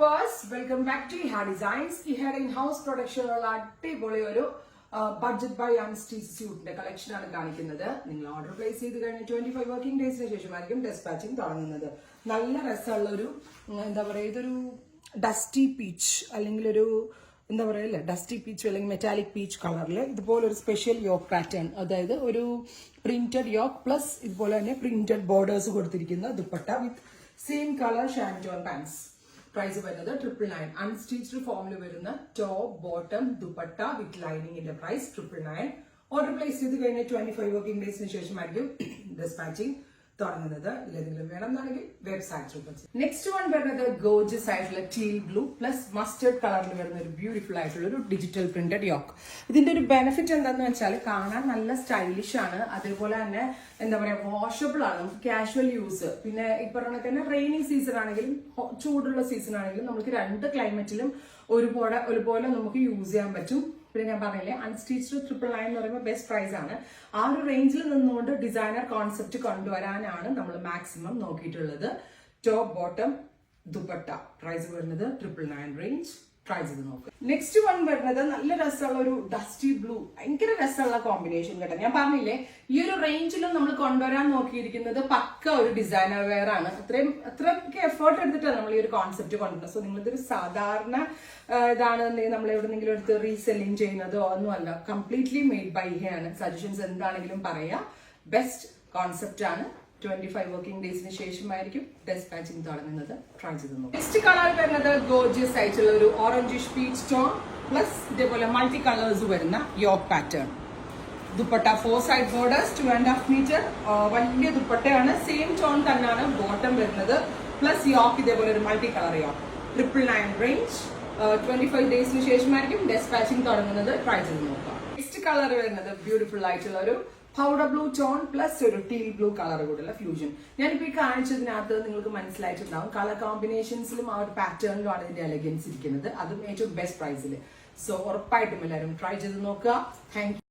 viewers, welcome back to Iha Designs. Iha in-house production അടിപൊളി ഒരു budget by unstitch സ്യൂട്ടിന്റെ collection ആണ് കാണിക്കുന്നത്. നിങ്ങൾ ഓർഡർ പ്ലേസ് ചെയ്ത് കഴിഞ്ഞ് 25 വർക്കിംഗ് ഡേയ്സിന് ശേഷമായിരിക്കും ഡെസ്പാച്ചിങ് തുടങ്ങുന്നത്. നല്ല രസമുള്ള ഒരു എന്താ പറയുക, ഇതൊരു ഡസ്റ്റി പീച്ച് അല്ലെങ്കിൽ ഒരു എന്താ പറയുക ഡസ്റ്റി പീച്ച് അല്ലെങ്കിൽ മെറ്റാലിക് പീച്ച് കളറിൽ ഇതുപോലെ ഒരു സ്പെഷ്യൽ യോക്ക് പാറ്റേൺ, അതായത് ഒരു പ്രിന്റഡ് യോക്ക് പ്ലസ് ഇതുപോലെ തന്നെ പ്രിന്റഡ് ബോർഡേഴ്സ് കൊടുത്തിരിക്കുന്ന dupatta with same colour shantoon pants. Price വരുന്നത് 999. അൺസ്റ്റിച്ച്ഡ് ഫോമിൽ വരുന്ന ടോപ്പ് ബോട്ടം ദുപ്പട്ട വിത്ത് ലൈനിങ്ങിന്റെ പ്രൈസ് 999. ഓർഡർ പ്ലേസ് ചെയ്ത് കഴിഞ്ഞ 25 വർക്കിംഗ് ഡേയ്സിന് ശേഷമായിരിക്കും ഡെസ്പാച്ചിങ് തുടങ്ങുന്നത്. ഇതിലെന്തെങ്കിലും വേണമെന്നാണെങ്കിൽ വെബ്സൈറ്റ്. നെക്സ്റ്റ് വൺ വരുന്നത് ഗോർജിയസ് ആയിട്ടുള്ള ടീൽ ബ്ലൂ പ്ലസ് മസ്റ്റേർഡ് കളറിൽ വരുന്ന ഒരു ബ്യൂട്ടിഫുൾ ആയിട്ടുള്ള ഒരു ഡിജിറ്റൽ പ്രിന്റഡ് യോക്ക്. ഇതിന്റെ ഒരു ബെനിഫിറ്റ് എന്താണെന്ന് വെച്ചാൽ കാണാൻ നല്ല സ്റ്റൈലിഷ് ആണ്, അതേപോലെ തന്നെ എന്താ പറയാ വാഷബിൾ ആണ്, നമുക്ക് കാഷ്വൽ യൂസ്. പിന്നെ ഈ പറഞ്ഞ തന്നെ റെയിനി സീസൺ ആണെങ്കിലും ചൂടുള്ള സീസൺ ആണെങ്കിലും നമുക്ക് രണ്ട് ക്ലൈമറ്റിലും ഒരുപോലെ നമുക്ക് യൂസ് ചെയ്യാൻ പറ്റും. പിന്നെ ഞാൻ പറഞ്ഞില്ലേ അൺസ്റ്റിച്ച്ഡ് 999 എന്ന് പറയുമ്പോൾ ബെസ്റ്റ് പ്രൈസ് ആണ്. ആ ഒരു റേഞ്ചിൽ നിന്നുകൊണ്ട് ഡിസൈനർ കോൺസെപ്റ്റ് കൊണ്ടുവരാനാണ് നമ്മൾ മാക്സിമം നോക്കിയിട്ടുള്ളത്. ടോപ്പ് ബോട്ടം ദുപ്പട്ട പ്രൈസ് വരുന്നത് 999 റേഞ്ച്. ട്രൈ ചെയ്ത് നോക്കുക. നെക്സ്റ്റ് വൺ വരുന്നത് നല്ല രസമുള്ള ഒരു ഡസ്റ്റി ബ്ലൂ, ഭയങ്കര രസമുള്ള കോമ്പിനേഷൻ കേട്ടോ. ഞാൻ പറഞ്ഞില്ലേ ഈ ഒരു റേഞ്ചിലും നമ്മൾ കൊണ്ടുവരാൻ നോക്കിയിരിക്കുന്നത് പക്ക ഒരു ഡിസൈനർ വെയർ ആണ്. അത്രയൊക്കെ എഫേർട്ട് എടുത്തിട്ടാണ് നമ്മൾ ഈ ഒരു കോൺസെപ്റ്റ് കൊണ്ടുവരുന്നത്. സോ നിങ്ങളിതൊരു സാധാരണ ഇതാണെന്നുണ്ടെങ്കിൽ നമ്മൾ എവിടെന്നെങ്കിലും എടുത്ത് റീസെല്ലിംഗ് ചെയ്യുന്നതോ ഒന്നുമല്ല, കംപ്ലീറ്റ്ലി മെയ്ഡ് ബൈ ഹേ ആണ്. സജഷൻസ് എന്താണെങ്കിലും പറയാം. ബെസ്റ്റ് കോൺസെപ്റ്റ് ആണ്. 25 വർക്കിംഗ് ഡേയ്സിന് ശേഷമായിരിക്കും ഡെസ്പാച്ചിങ് തുടങ്ങുന്നത്. ട്രൈ ചെയ്ത് നോക്കാം. നെക്സ്റ്റ് കളർ വരുന്നത് ഗോർജിയസ് ആയിട്ടുള്ള ഒരു ഓറഞ്ചിഷ് പീച്ച് ടോൺ പ്ലസ് ഇതേപോലെ മൾട്ടി കളേഴ്സ് വരുന്ന yoke pattern. Dupatta 4 side borders 2.5 metre. വലിയ ദുപ്പട്ടയാണ്. സെയിം ടോൺ തന്നെയാണ് ബോട്ടം വരുന്നത്. പ്ലസ് യോക്ക് ഇതേപോലെ ഒരു മൾട്ടി കളർ യോക്ക്. 999 റേഞ്ച്. 25 ഡേയ്സിന് ശേഷമായിരിക്കും ഡെസ്പാച്ചിങ് തുടങ്ങുന്നത്. ട്രൈ ചെയ്ത് നോക്കാം. നെക്സ്റ്റ് കളർ വരുന്നത് ബ്യൂട്ടിഫുൾ ആയിട്ടുള്ള ഒരു പൗഡർ ബ്ലൂ ടോൺ പ്ലസ് ഒരു ടീൽ ബ്ലൂ കളർ കൂടെയുള്ള ഫ്യൂഷൻ. ഞാനിപ്പോ ഈ കാണിച്ചതിനകത്ത് നിങ്ങൾക്ക് മനസ്സിലായിട്ടുണ്ടാവും കളർ കോമ്പിനേഷൻസിലും ആ ഒരു പാറ്റേണിലുമാണ് ഇതിന്റെ എലഗൻസ് ഇരിക്കുന്നത്. അതും ഏറ്റവും ബെസ്റ്റ് പ്രൈസിൽ. സോ ഉറപ്പായിട്ടും എല്ലാവരും ട്രൈ ചെയ്ത് നോക്കുക. Thank you.